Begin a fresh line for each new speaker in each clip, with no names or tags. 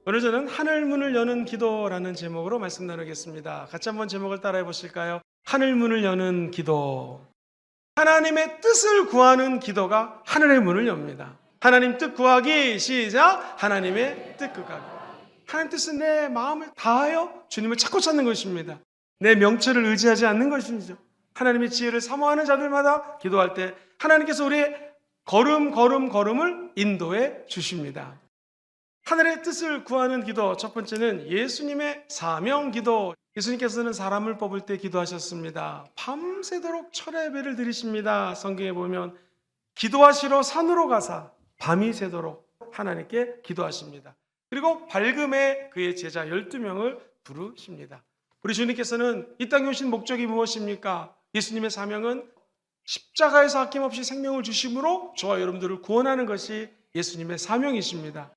오늘 저는 하늘 문을 여는 기도라는 제목으로 말씀 나누겠습니다. 같이 한번 제목을 따라해 보실까요? 하늘 문을 여는 기도. 하나님의 뜻을 구하는 기도가 하늘의 문을 엽니다. 하나님 뜻 구하기 시작. 하나님의 뜻 구하기. 하나님 뜻은 내 마음을 다하여 주님을 찾고 찾는 것입니다. 내 명철을 의지하지 않는 것이죠. 하나님의 지혜를 사모하는 자들마다 기도할 때 하나님께서 우리의 걸음을 인도해 주십니다. 하늘의 뜻을 구하는 기도, 첫 번째는 예수님의 사명 기도. 예수님께서는 사람을 뽑을 때 기도하셨습니다. 밤새도록 철야 예배를 드리십니다. 성경에 보면 기도하시러 산으로 가사 밤이 새도록 하나님께 기도하십니다. 그리고 밝음에 그의 제자 12명을 부르십니다. 우리 주님께서는 이 땅에 오신 목적이 무엇입니까? 예수님의 사명은 십자가에서 아낌없이 생명을 주심으로 저와 여러분들을 구원하는 것이 예수님의 사명이십니다.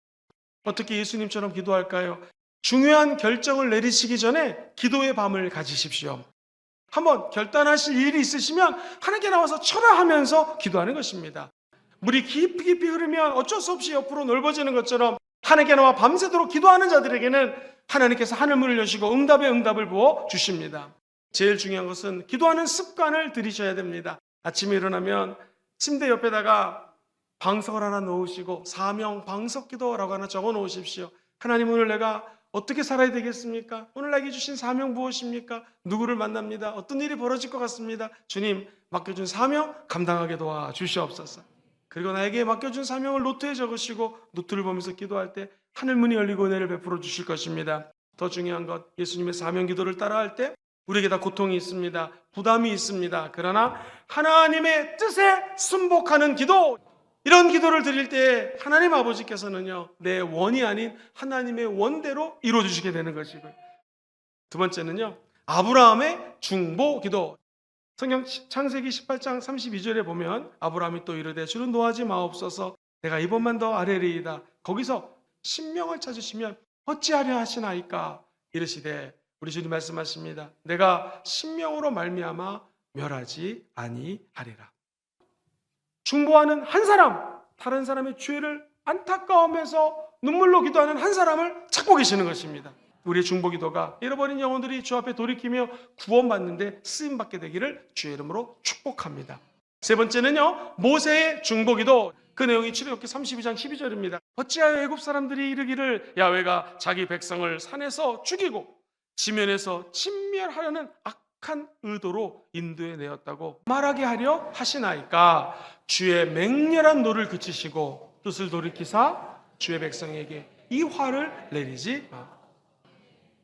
어떻게 예수님처럼 기도할까요? 중요한 결정을 내리시기 전에 기도의 밤을 가지십시오. 한번 결단하실 일이 있으시면 하나님께 나와서 철야하면서 기도하는 것입니다. 물이 깊이 흐르면 어쩔 수 없이 옆으로 넓어지는 것처럼 하나님께 나와 밤새도록 기도하는 자들에게는 하나님께서 하늘문을 여시고 응답에 응답을 부어 주십니다. 제일 중요한 것은 기도하는 습관을 들이셔야 됩니다. 아침에 일어나면 침대 옆에다가 방석을 하나 놓으시고 사명 방석기도라고 하나 적어 놓으십시오. 하나님, 오늘 내가 어떻게 살아야 되겠습니까? 오늘 나에게 주신 사명 무엇입니까? 누구를 만납니다. 어떤 일이 벌어질 것 같습니다. 주님, 맡겨준 사명 감당하게 도와주시옵소서. 그리고 나에게 맡겨준 사명을 노트에 적으시고 노트를 보면서 기도할 때 하늘문이 열리고 은혜를 베풀어 주실 것입니다. 더 중요한 것, 예수님의 사명 기도를 따라할 때 우리에게 다 고통이 있습니다. 부담이 있습니다. 그러나 하나님의 뜻에 순복하는 기도, 이런 기도를 드릴 때 하나님 아버지께서는요, 내 원이 아닌 하나님의 원대로 이루어주시게 되는 것이고요. 두 번째는요, 아브라함의 중보 기도. 성경 창세기 18장 32절에 보면 아브라함이 또 이르되 주는 노하지 마옵소서, 내가 이번만 더 아뢰리이다. 거기서 신명을 찾으시면 어찌하려 하시나이까 이르시되, 우리 주님 말씀하십니다. 내가 신명으로 말미암아 멸하지 아니하리라. 중보하는 한 사람, 다른 사람의 죄를 안타까워하면서 눈물로 기도하는 한 사람을 찾고 계시는 것입니다. 우리의 중보기도가 잃어버린 영혼들이 주 앞에 돌이키며 구원받는데 쓰임받게 되기를 주의 이름으로 축복합니다. 세 번째는요, 모세의 중보기도. 그 내용이 출애굽기 32장 12절입니다. 어찌하여 애굽 사람들이 이르기를 야훼가 자기 백성을 산에서 죽이고 지면에서 침멸하려는 악한 의도로 인도해 내었다고 말하게 하려 하시나이까. 주의 맹렬한 노를 그치시고 뜻을 돌이키사 주의 백성에게 이 화를 내리지 마.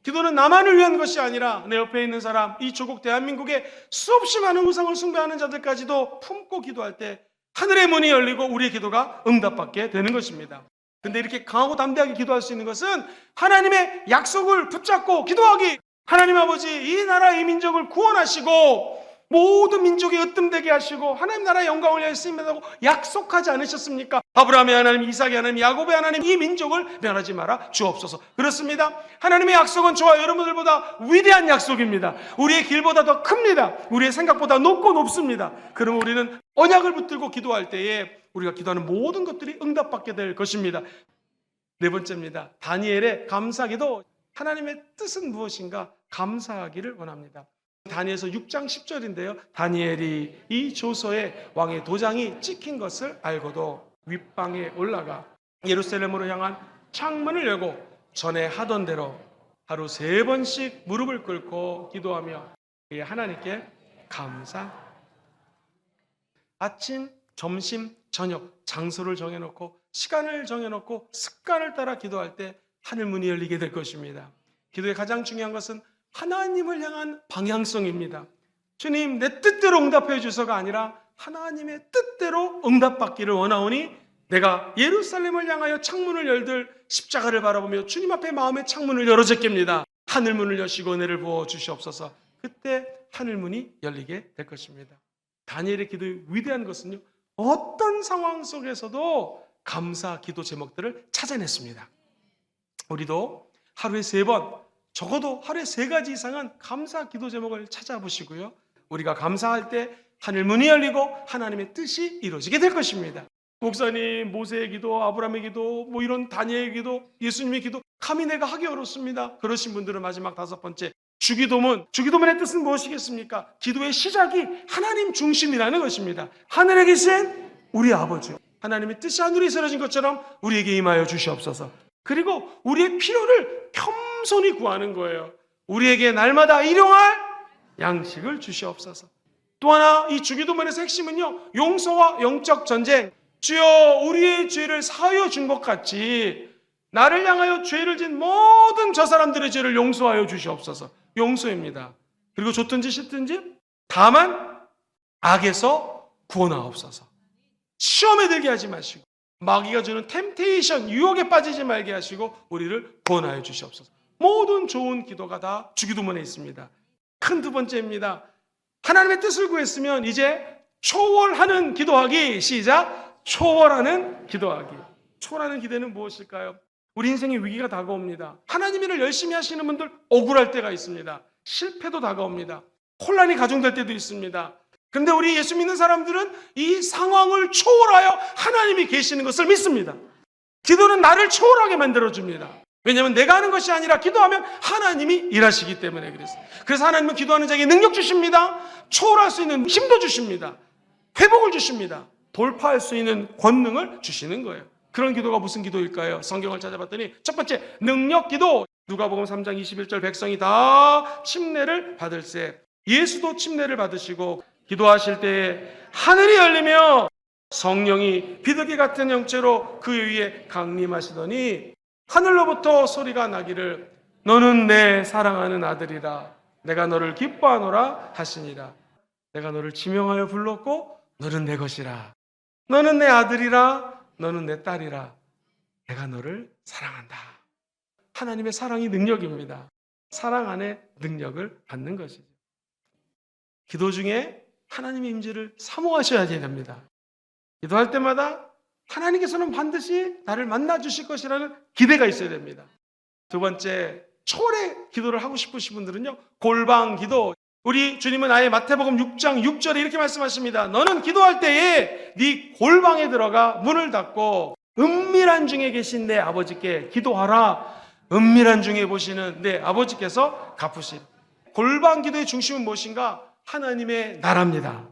기도는 나만을 위한 것이 아니라 내 옆에 있는 사람, 이 조국 대한민국의 수없이 많은 우상을 숭배하는 자들까지도 품고 기도할 때 하늘의 문이 열리고 우리의 기도가 응답받게 되는 것입니다. 근데 이렇게 강하고 담대하게 기도할 수 있는 것은 하나님의 약속을 붙잡고 기도하기. 하나님 아버지, 이 나라 이 민족을 구원하시고 모든 민족이 으뜸되게 하시고 하나님 나라의 영광을 위하여 쓰임받다고 약속하지 않으셨습니까? 아브라함의 하나님, 이삭의 하나님, 야곱의 하나님, 이 민족을 멸하지 마라 주옵소서. 그렇습니다. 하나님의 약속은 저와 여러분들보다 위대한 약속입니다. 우리의 길보다 더 큽니다. 우리의 생각보다 높고 높습니다. 그럼 우리는 언약을 붙들고 기도할 때에 우리가 기도하는 모든 것들이 응답받게 될 것입니다. 네 번째입니다. 다니엘의 감사기도. 하나님의 뜻은 무엇인가 감사하기를 원합니다. 다니엘서 6장 10절인데요. 다니엘이 이 조서에 왕의 도장이 찍힌 것을 알고도 윗방에 올라가 예루살렘으로 향한 창문을 열고 전에 하던 대로 하루 3번씩 무릎을 꿇고 기도하며 하나님께 감사. 아침, 점심, 저녁 장소를 정해놓고 시간을 정해놓고 습관을 따라 기도할 때 하늘문이 열리게 될 것입니다. 기도의 가장 중요한 것은 하나님을 향한 방향성입니다. 주님, 내 뜻대로 응답해 주소가 아니라 하나님의 뜻대로 응답받기를 원하오니 내가 예루살렘을 향하여 창문을 열들 십자가를 바라보며 주님 앞에 마음의 창문을 열어 제낍니다. 하늘문을 여시고 은혜를 부어 주시옵소서. 그때 하늘문이 열리게 될 것입니다. 다니엘의 기도의 위대한 것은요, 어떤 상황 속에서도 감사 기도 제목들을 찾아냈습니다. 우리도 하루에 3번, 적어도 하루에 3가지 이상은 감사 기도 제목을 찾아보시고요, 우리가 감사할 때 하늘 문이 열리고 하나님의 뜻이 이루어지게 될 것입니다. 목사님, 모세의 기도, 아브라함의 기도, 뭐 이런 다니엘의 기도, 예수님의 기도 감히 내가 하기 어렵습니다. 그러신 분들은 마지막 5번째, 주기도문의 뜻은 무엇이겠습니까? 기도의 시작이 하나님 중심이라는 것입니다. 하늘에 계신 우리 아버지요, 하나님의 뜻이 하늘에 이루어진 것처럼 우리에게 임하여 주시옵소서. 그리고 우리의 필요를 겸손히 구하는 거예요. 우리에게 날마다 일용할 양식을 주시옵소서. 또 하나, 이 주기도문에서 핵심은요, 용서와 영적 전쟁. 주여, 우리의 죄를 사하여 준 것 같이 나를 향하여 죄를 진 모든 저 사람들의 죄를 용서하여 주시옵소서. 용서입니다. 그리고 좋든지 싫든지 다만 악에서 구원하옵소서. 시험에 들게 하지 마시고 마귀가 주는 템테이션, 유혹에 빠지지 말게 하시고 우리를 구원하여 주시옵소서. 모든 좋은 기도가 다 주기도문에 있습니다. 큰 2번째입니다. 하나님의 뜻을 구했으면 이제 초월하는 기도하기. 시작. 초월하는 기도하기. 초월하는 기도는 무엇일까요? 우리 인생에 위기가 다가옵니다. 하나님 일을 열심히 하시는 분들 억울할 때가 있습니다. 실패도 다가옵니다. 혼란이 가중될 때도 있습니다. 그런데 우리 예수 믿는 사람들은 이 상황을 초월하여 하나님이 계시는 것을 믿습니다. 기도는 나를 초월하게 만들어줍니다. 왜냐하면 내가 하는 것이 아니라 기도하면 하나님이 일하시기 때문에 그랬어요. 그래서 하나님은 기도하는 자에게 능력 주십니다. 초월할 수 있는 힘도 주십니다. 회복을 주십니다. 돌파할 수 있는 권능을 주시는 거예요. 그런 기도가 무슨 기도일까요? 성경을 찾아봤더니 첫 번째, 능력 기도. 누가복음 3장 21절, 백성이 다 침례를 받을세. 예수도 침례를 받으시고 기도하실 때에 하늘이 열리며 성령이 비둘기 같은 형체로 그 위에 강림하시더니 하늘로부터 소리가 나기를 너는 내 사랑하는 아들이라 내가 너를 기뻐하노라 하시니라. 내가 너를 지명하여 불렀고 너는 내 것이라. 너는 내 아들이라. 너는 내 딸이라. 내가 너를 사랑한다. 하나님의 사랑이 능력입니다. 사랑 안에 능력을 받는 것이죠. 기도 중에 하나님의 임재를 사모하셔야 됩니다. 기도할 때마다 하나님께서는 반드시 나를 만나 주실 것이라는 기대가 있어야 됩니다. 2번째, 초월의 기도를 하고 싶으신 분들은요, 골방 기도. 우리 주님은 아예 마태복음 6장 6절에 이렇게 말씀하십니다. 너는 기도할 때에 네 골방에 들어가 문을 닫고 은밀한 중에 계신 내 아버지께 기도하라. 은밀한 중에 보시는 내 아버지께서 갚으시리. 골방 기도의 중심은 무엇인가? 하나님의 나라입니다.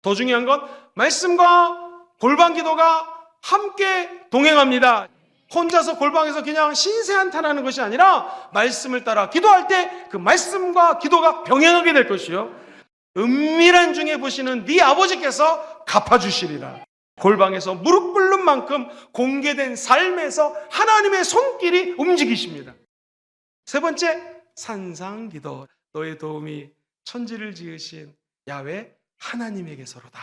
더 중요한 건 말씀과 골방 기도가 함께 동행합니다. 혼자서 골방에서 그냥 신세 한탄하는 것이 아니라 말씀을 따라 기도할 때 그 말씀과 기도가 병행하게 될 것이요, 은밀한 중에 보시는 네 아버지께서 갚아주시리라. 골방에서 무릎 꿇는 만큼 공개된 삶에서 하나님의 손길이 움직이십니다. 3번째, 산상기도. 너의 도움이 천지를 지으신 야훼 하나님에게서로다.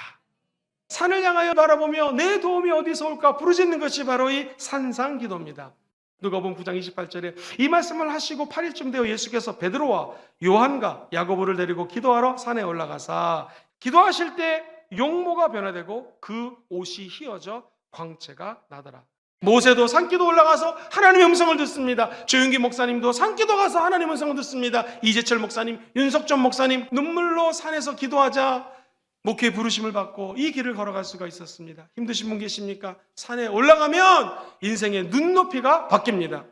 산을 향하여 바라보며 내 도움이 어디서 올까 부르짖는 것이 바로 이 산상기도입니다. 누가복음 9장 28절에 이 말씀을 하시고 8일쯤 되어 예수께서 베드로와 요한과 야고보를 데리고 기도하러 산에 올라가사 기도하실 때 용모가 변화되고 그 옷이 휘어져 광채가 나더라. 모세도 산기도 올라가서 하나님의 음성을 듣습니다. 조윤기 목사님도 산기도 가서 하나님의 음성을 듣습니다. 이재철 목사님, 윤석전 목사님 눈물로 산에서 기도하자 목회 부르심을 받고 이 길을 걸어갈 수가 있었습니다. 힘드신 분 계십니까? 산에 올라가면 인생의 눈높이가 바뀝니다.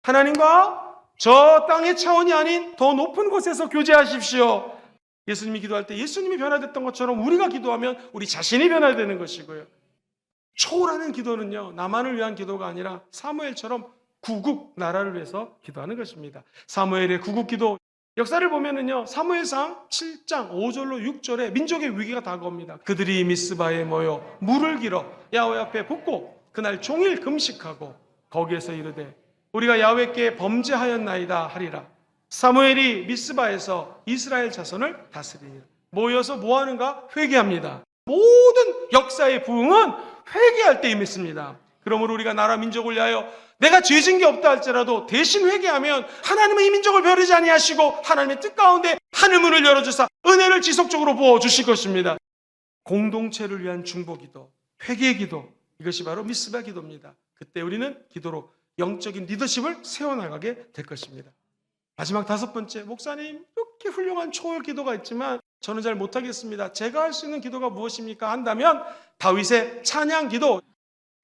하나님과 저 땅의 차원이 아닌 더 높은 곳에서 교제하십시오. 예수님이 기도할 때 예수님이 변화됐던 것처럼 우리가 기도하면 우리 자신이 변화되는 것이고요. 초월하는 기도는요, 나만을 위한 기도가 아니라 사무엘처럼 구국 나라를 위해서 기도하는 것입니다. 사무엘의 구국 기도 역사를 보면은요, 사무엘상 7장 5절로 6절에 민족의 위기가 다가옵니다. 그들이 미스바에 모여 물을 길어 야훼 앞에 붓고 그날 종일 금식하고 거기에서 이르되 우리가 야훼께 범죄하였나이다 하리라. 사무엘이 미스바에서 이스라엘 자손을 다스리니 모여서 뭐하는가? 회개합니다. 모든 역사의 부흥은 회개할 때 임했습니다. 그러므로 우리가 나라 민족을 위하여 내가 죄진 게 없다 할지라도 대신 회개하면 하나님은 이 민족을 버리지 아니하시고 하나님의 뜻 가운데 하늘문을 열어주사 은혜를 지속적으로 부어주실 것입니다. 공동체를 위한 중보기도, 회개기도, 이것이 바로 미스바 기도입니다. 그때 우리는 기도로 영적인 리더십을 세워나가게 될 것입니다. 마지막 5번째, 목사님 이렇게 훌륭한 초월 기도가 있지만 저는 잘 못하겠습니다. 제가 할 수 있는 기도가 무엇입니까? 한다면 다윗의 찬양 기도.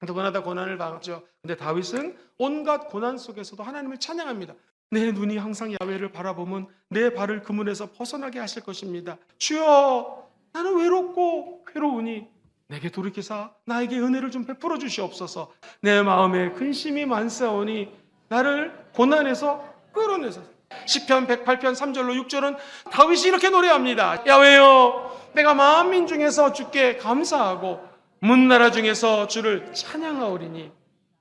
누구나 다 고난을 받죠. 근데 다윗은 온갖 고난 속에서도 하나님을 찬양합니다. 내 눈이 항상 야훼를 바라보면 내 발을 그물에서 벗어나게 하실 것입니다. 주여, 나는 외롭고 괴로우니 내게 돌이키사 나에게 은혜를 좀 베풀어 주시옵소서. 내 마음에 근심이 많사오니 나를 고난에서 끌어내소서. 시편 108편 3절로 6절은 다윗이 이렇게 노래합니다. 야훼여, 내가 만민 중에서 주께 감사하고 문나라 중에서 주를 찬양하오리니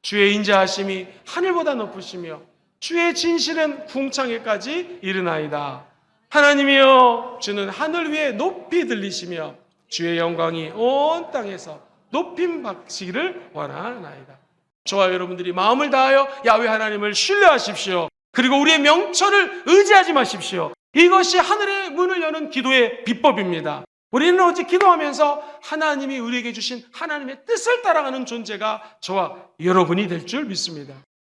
주의 인자하심이 하늘보다 높으시며 주의 진실은 궁창에까지 이르나이다. 하나님이여, 주는 하늘 위에 높이 들리시며 주의 영광이 온 땅에서 높임 받기를 원하나이다. 저와 여러분들이 마음을 다하여 야훼 하나님을 신뢰하십시오. 그리고 우리의 명철을 의지하지 마십시오. 이것이 하늘의 문을 여는 기도의 비법입니다. 우리는 오직 기도하면서 하나님이 우리에게 주신 하나님의 뜻을 따라가는 존재가 저와 여러분이 될 줄 믿습니다.